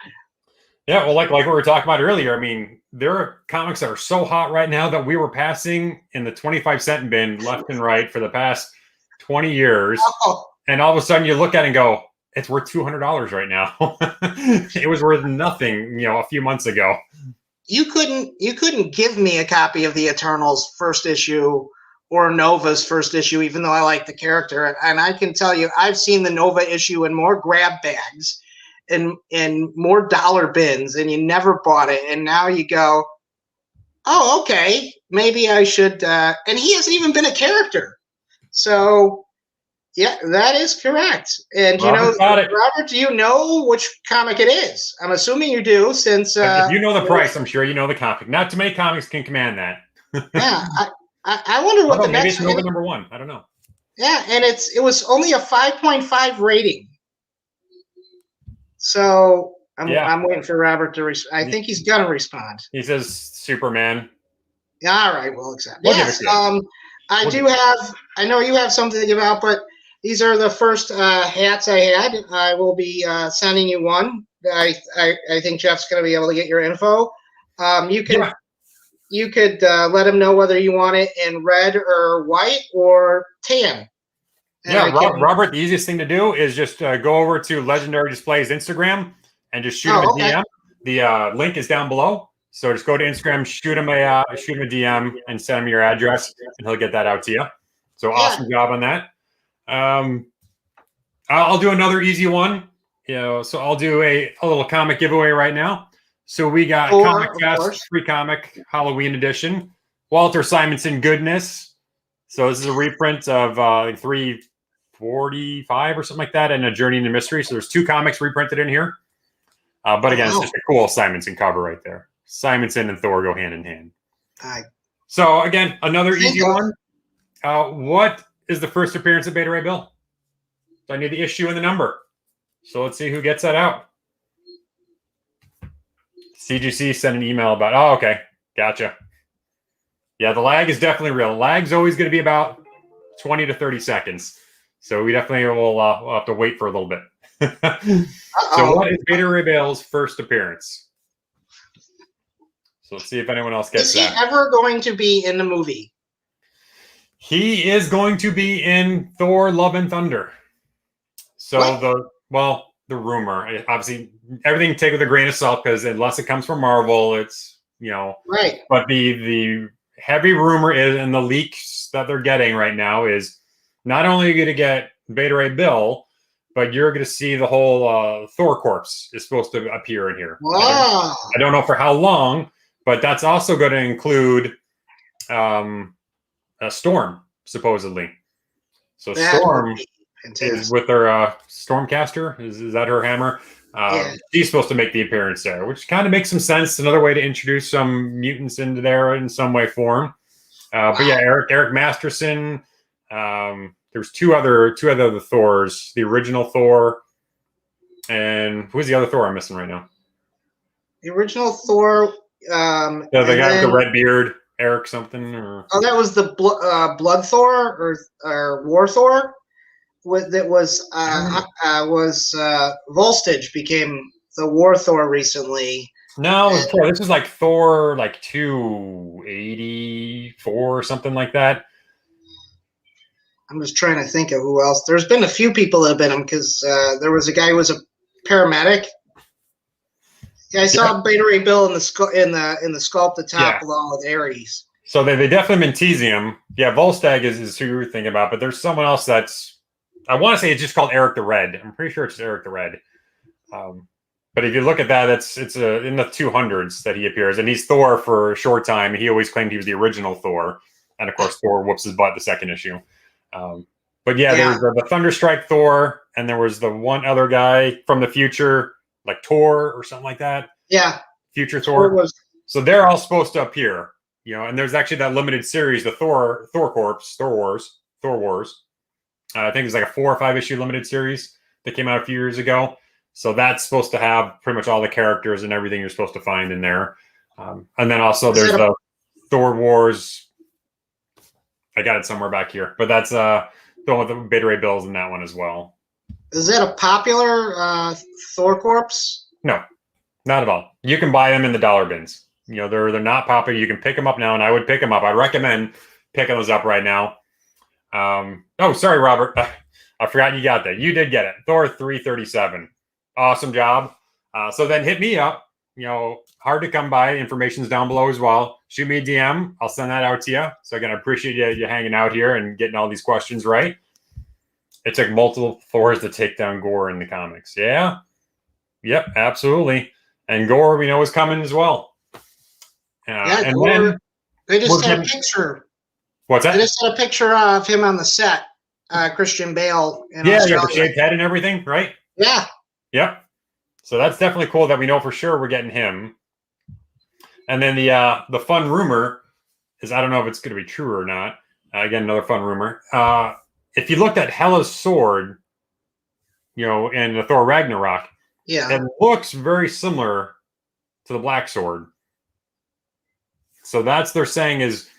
Yeah, well, like we were talking about earlier, I mean, there are comics that are so hot right now that we were passing in the 25-cent bin left and right for the past 20 years. oh, And all of a sudden you look at it and go, it's worth $200 right now. It was worth nothing, a few months ago. you couldn't give me a copy of the Eternals first issue or Nova's first issue, even though I like the character. And I can tell you, I've seen the Nova issue in more grab bags and more dollar bins, and you never bought it. And now you go, oh, okay, maybe I should. And he hasn't even been a character. So, yeah, that is correct. And Robert, do you know which comic it is? I'm assuming you do, since if you know the price, I'm sure you know the comic. Not too many comics can command that. Yeah, I wonder what the maybe next it's Nova number one. I don't know. Yeah, and it was only a 5.5 rating. So I'm waiting for Robert to respond. I think he's gonna respond. He says Superman. All right, we'll accept. Yes, I know you have something to give out, but these are the first hats I had. I will be sending you one. I think Jeff's gonna be able to get your info. You could let him know whether you want it in red or white or tan. Robert, the easiest thing to do is just go over to Legendary Display's Instagram and just shoot him a DM. The link is down below. So just go to Instagram, shoot him a DM, and send him your address, and he'll get that out to you. So awesome job on that. I'll do another easy one. So I'll do a little comic giveaway right now. So we got Comic Fest free comic Halloween edition, Walter Simonson goodness. So this is a reprint of 345 or something like that, and A Journey into Mystery. So there's 2 comics reprinted in here. But again, it's just a cool Simonson cover right there. Simonson and Thor go hand in hand. So again, another easy one. What is the first appearance of Beta Ray Bill? So I need the issue and the number. So let's see who gets that out. CGC sent an email about, okay. Gotcha. Yeah, the lag is definitely real. Lag's always going to be about 20 to 30 seconds. So we definitely will we'll have to wait for a little bit. So what is Beta Ray Bill's first appearance? So let's see if anyone else gets that. Is he ever going to be in the movie? He is going to be in Thor Love and Thunder. So the rumor, obviously everything take with a grain of salt, because unless it comes from Marvel, it's, right. But the heavy rumor is, and the leaks that they're getting right now is, not only are you going to get Beta Ray Bill, but you're going to see the whole Thor corpse is supposed to appear in here. Wow. I don't know for how long, but that's also going to include a Storm, supposedly. So Storm is with her Stormcaster. Is that her hammer? She's supposed to make the appearance there, which kind of makes some sense. Another way to introduce some mutants into there in some way, form. But yeah, Eric Masterson. There's two other Thors. The original Thor, and who's the other Thor I'm missing right now? The original Thor. The guy with the red beard, Eric something. That was the Blood Thor or War Thor. That was Volstage became the War Thor recently. No, this is like Thor, like 284 or something like that. I'm just trying to think of who else. There's been a few people that have been him, because there was a guy who was a paramedic. Yeah, I saw Beta Ray Bill in the sculpt at top along with Ares. So they definitely been teasing him. Yeah, Volstagg is who you were thinking about, but there's someone else that's, I want to say it's just called Eric the Red. I'm pretty sure it's Eric the Red. But if you look at that, it's in the 200s that he appears, and he's Thor for a short time. He always claimed he was the original Thor, and of course Thor whoops his butt the second issue. But yeah, there was the Thunderstrike Thor, and there was the one other guy from the future, like Tor or something like that. Yeah, Future Thor. So they're all supposed to appear, and there's actually that limited series, the Thor Wars. I think it's like a 4 or 5 issue limited series that came out a few years ago. So that's supposed to have pretty much all the characters and everything you're supposed to find in there. And then also there's the Thor Wars. I got it somewhere back here, but that's the one with the Beta Ray Bills in that one as well. Is that a popular Thor corpse? No, not at all. You can buy them in the dollar bins. They're not popular. You can pick them up now, and I would pick them up. I'd recommend picking those up right now. Oh, sorry, Robert. I forgot you got that. You did get it. Thor 337. Awesome job. So then hit me up. Hard to come by. Information's down below as well. Shoot me a DM. I'll send that out to you. So again, I appreciate you hanging out here and getting all these questions right. It took multiple Thors to take down Gore in the comics. Yeah. Yep, absolutely. And Gore, we know, is coming as well. And Gore, then they just had a picture. What's that? They just had a picture of him on the set, Christian Bale. Yeah, the shaved head and everything, right? Yeah. Yep. So that's definitely cool that we know for sure we're getting him. And then the fun rumor is, I don't know if it's going to be true or not. Again, another fun rumor. If you looked at Hela's sword, in the Thor Ragnarok, it looks very similar to the Black Sword. So that's they're saying is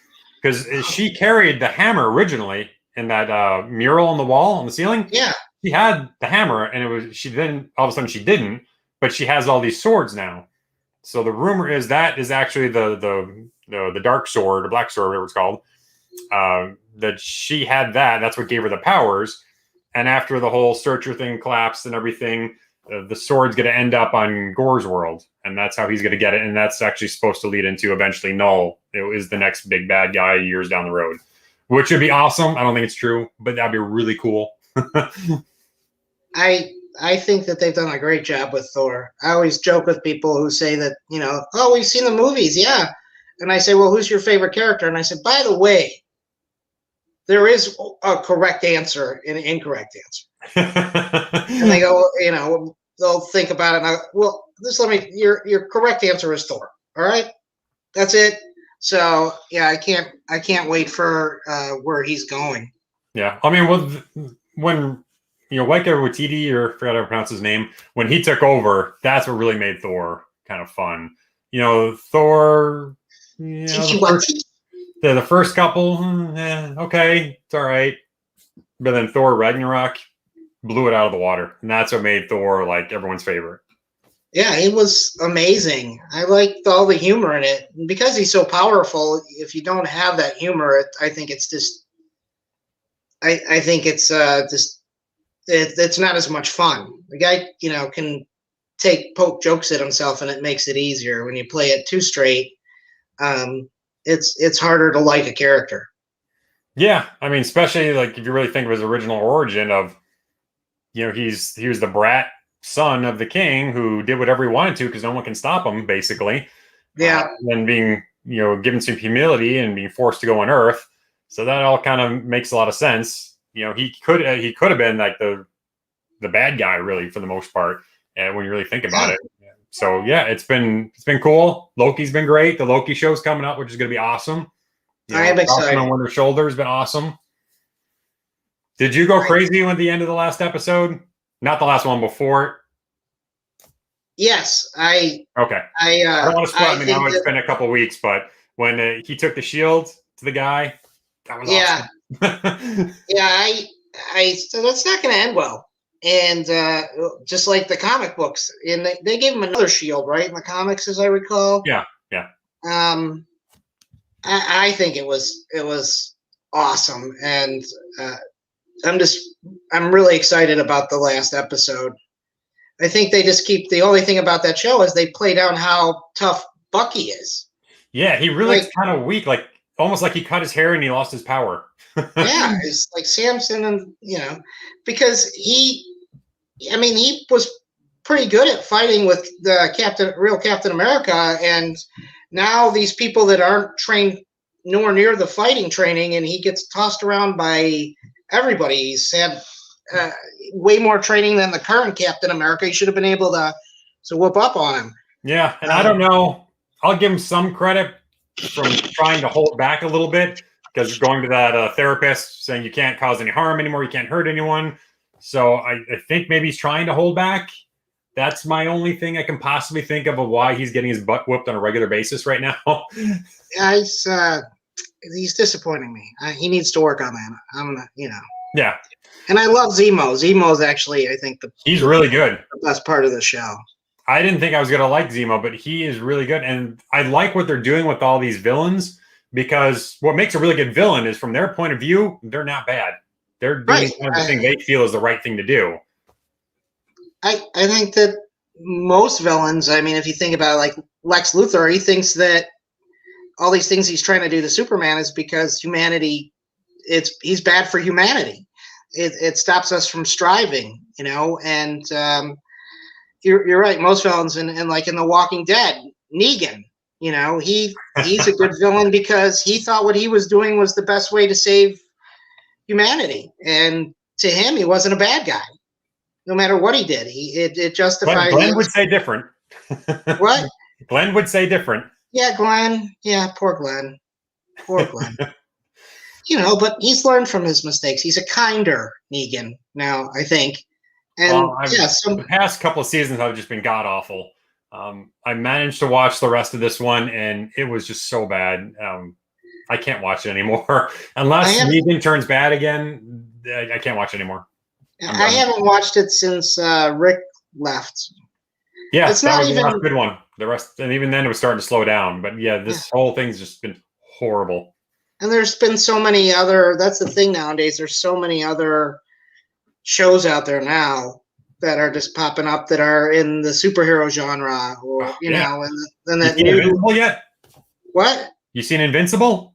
because she carried the hammer originally in that mural on the wall on the ceiling. Yeah, she had the hammer, and she then all of a sudden she didn't, but she has all these swords now. So the rumor is that is actually the dark sword or black sword, whatever it's called. That she had that. That's what gave her the powers. And after the whole Searcher thing collapsed and everything, the sword's going to end up on Gore's world, and that's how he's going to get it. And that's actually supposed to lead into eventually Null is the next big bad guy years down the road, which would be awesome. I don't think it's true, but that'd be really cool. I think that they've done a great job with Thor. I always joke with people who say that, oh, we've seen the movies, yeah. And I say, well, who's your favorite character? And I said, by the way, there is a correct answer and an incorrect answer. And they go, they'll think about it. And your correct answer is Thor. All right, that's it. So yeah, I can't wait for where he's going. Yeah, I mean, when Waika Waititi, or I forgot how to pronounce his name, when he took over, that's what really made Thor kind of fun. Thor. The first couple, okay, it's all right. But then Thor Ragnarok blew it out of the water. And that's what made Thor like everyone's favorite. Yeah, it was amazing. I liked all the humor in it. And because he's so powerful, if you don't have that humor, I think it's just it's not as much fun. The guy, can poke jokes at himself, and it makes it easier. When you play it too straight, it's harder to like a character. Yeah, I mean, especially like if you really think of his original origin of, he was the brat son of the king who did whatever he wanted to because no one can stop him, basically. Yeah. And being, given some humility and being forced to go on Earth. So that all kind of makes a lot of sense. He could have been like the bad guy really for the most part, when you really think about it. So yeah, it's been cool. Loki's been great. The Loki show's coming up, which is going to be awesome. I am excited. On Winter Shoulder has been awesome. Did you go crazy at the end of the last episode? Not the last one before. Yes, Okay. I don't want to spoil it. I know it's been a couple weeks, but when he took the shield to the guy, that was awesome. Yeah, so that's not going to end well. And just like the comic books, and they gave him another shield, right, in the comics, as I recall. Yeah. I think it was awesome, and I'm really excited about the last episode. I think they just the only thing about that show is they play down how tough Bucky is. Yeah, he really is kind of weak. Like almost like he cut his hair and he lost his power. Yeah, it's like Samson, and because he was pretty good at fighting with the real Captain America, and now these people that aren't trained nowhere near the fighting training, and he gets tossed around by everybody. He's had way more training than the current Captain America. He should have been able to whoop up on him. Yeah, and I don't know. I'll give him some credit from trying to hold back a little bit, because going to that therapist saying you can't cause any harm anymore, you can't hurt anyone. So I think maybe he's trying to hold back. That's my only thing I can possibly think of why he's getting his butt whooped on a regular basis right now. Yeah, he's disappointing me. He needs to work on that. Yeah. And I love Zemo. Zemo's actually, I think, he's really good. The best part of the show. I didn't think I was going to like Zemo, but he is really good. And I like what they're doing with all these villains, because what makes a really good villain is, from their point of view, they're not bad. They're doing kind of the thing they feel is the right thing to do. I think that most villains, if you think about it, like Lex Luthor, he thinks that all these things he's trying to do to Superman is because humanity, he's bad for humanity. It stops us from striving, and you're right. Most villains, and like in The Walking Dead, Negan, he's a good villain because he thought what he was doing was the best way to save humanity, and to him, he wasn't a bad guy. No matter what he did, it justified. Glenn would say different. What? Glenn would say different. Yeah, Glenn. Yeah, poor Glenn. Poor Glenn. But he's learned from his mistakes. He's a kinder Negan now, I think. And the past couple of seasons have just been god awful. I managed to watch the rest of this one, and it was just so bad. I can't watch it anymore unless Negan turns bad again. I can't watch it anymore. I haven't watched it since Rick left. Yeah, that was the last good one. The rest, and even then, it was starting to slow down. But yeah, this whole thing's just been horrible. And there's been so many other. That's the thing nowadays. There's so many other shows out there now that are just popping up that are in the superhero genre, or and then that new. Invincible yet? What? You seen Invincible?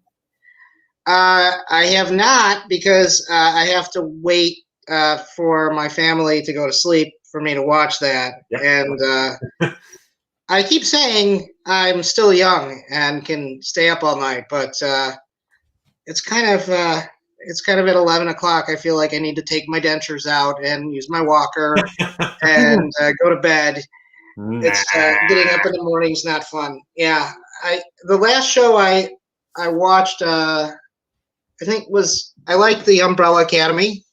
I have not, because I have to wait for my family to go to sleep for me to watch that. Yep. And I keep saying I'm still young and can stay up all night, but it's kind of at 11 o'clock. I feel like I need to take my dentures out and use my walker and go to bed. It's getting up in the morning is not fun. Yeah, the last show I watched, I liked the Umbrella Academy.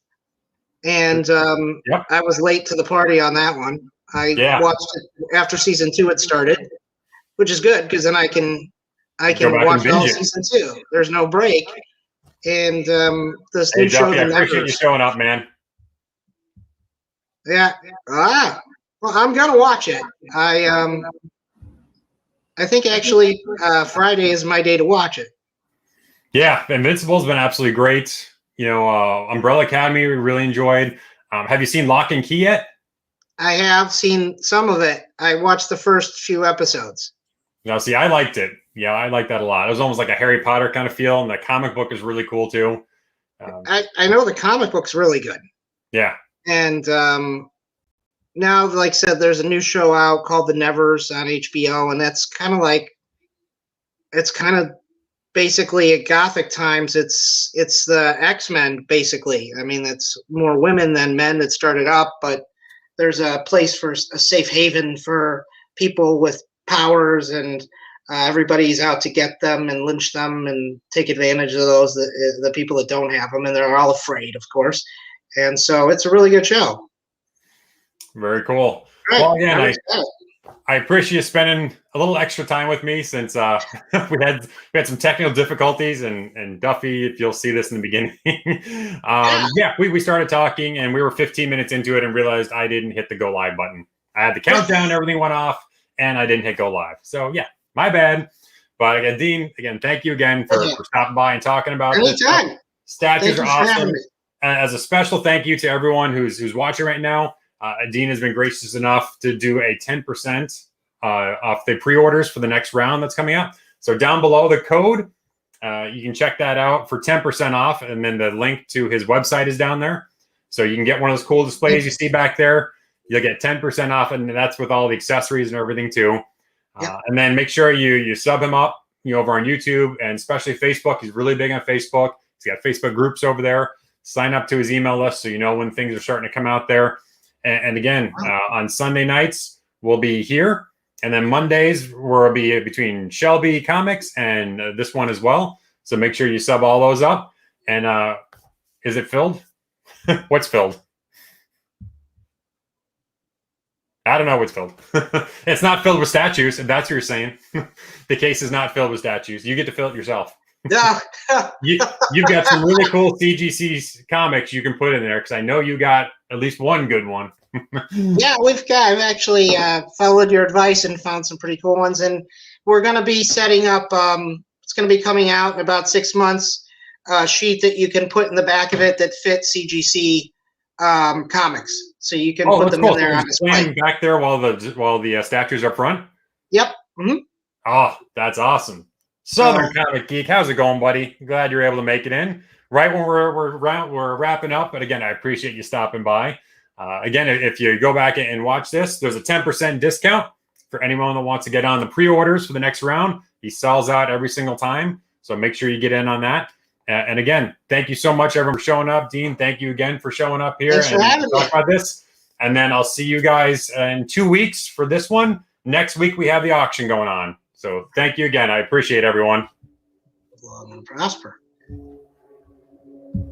And I was late to the party on that one. I watched it after season 2 had started, which is good, because then I can watch all season 2. There's no break. And this new show, I appreciate you showing up, man. Yeah. Well, I'm gonna watch it. I think actually Friday is my day to watch it. Yeah, Invincible's been absolutely great. Umbrella Academy we really enjoyed. Have you seen Lock and Key yet? I have seen some of it. I watched the first few episodes. No, see, I liked it. Yeah, I liked that a lot. It was almost like a Harry Potter kind of feel, and the comic book is really cool too. I know the comic book's really good. Yeah. And now, like I said, there's a new show out called The Nevers on HBO, and that's kind of basically at Gothic times. It's the X-Men, basically. It's more women than men that started up, but there's a place for a safe haven for people with powers, and everybody's out to get them and lynch them and take advantage of those, the people that don't have them, and they're all afraid, of course. And so it's a really good show. Very cool. Right. Well, again, I appreciate you spending a little extra time with me, since we had some technical difficulties, and Duffy, if you'll see this in the beginning, we started talking, and we were 15 minutes into it and realized I didn't hit the go live button. I had the countdown, everything went off, and I didn't hit go live. So yeah, my bad. But again, Dean, thank you again for stopping by and talking about anytime. This. Statues are awesome. As a special thank you to everyone who's watching right now. Dean has been gracious enough to do a 10% off the pre-orders for the next round that's coming up. So down below, the code You can check that out for 10% off. And then the link to his website is down there. So you can get one of those cool displays you see back there. You'll get 10% off. And that's with all the accessories and everything too. And then make sure you sub him up, over on YouTube and especially Facebook. He's really big on Facebook. He's got Facebook groups over there. Sign up to his email list so you know when things are starting to come out there. And again, on Sunday nights, we'll be here. And then Mondays, we'll be between Shelby Comics and this one as well. So make sure you sub all those up. And is it filled? What's filled? I don't know what's filled. It's not filled with statues, if that's what you're saying. The case is not filled with statues. You get to fill it yourself. Yeah. You've got some really cool CGC comics you can put in there because I know you got at least one good one. Yeah, I've actually followed your advice and found some pretty cool ones. And we're going to be setting up, it's going to be coming out in about 6 months, a sheet that you can put in the back of it that fits CGC comics. So you can put them in there on display. Back there while the statues are front? Yep. Mm-hmm. Oh, that's awesome. Southern Comic Geek, how's it going, buddy? Glad you're able to make it in right when we're wrapping up. But again, I appreciate you stopping by. Again, if you go back and watch this, there's a 10% discount for anyone that wants to get on the pre-orders for the next round. He sells out every single time, so make sure you get in on that. And again, thank you so much, everyone, for showing up. Dean, thank you again for showing up here Thanks for having me. talk about this. And then I'll see you guys in 2 weeks for this one. Next week, we have the auction going on. So thank you again. I appreciate everyone. Long and prosper.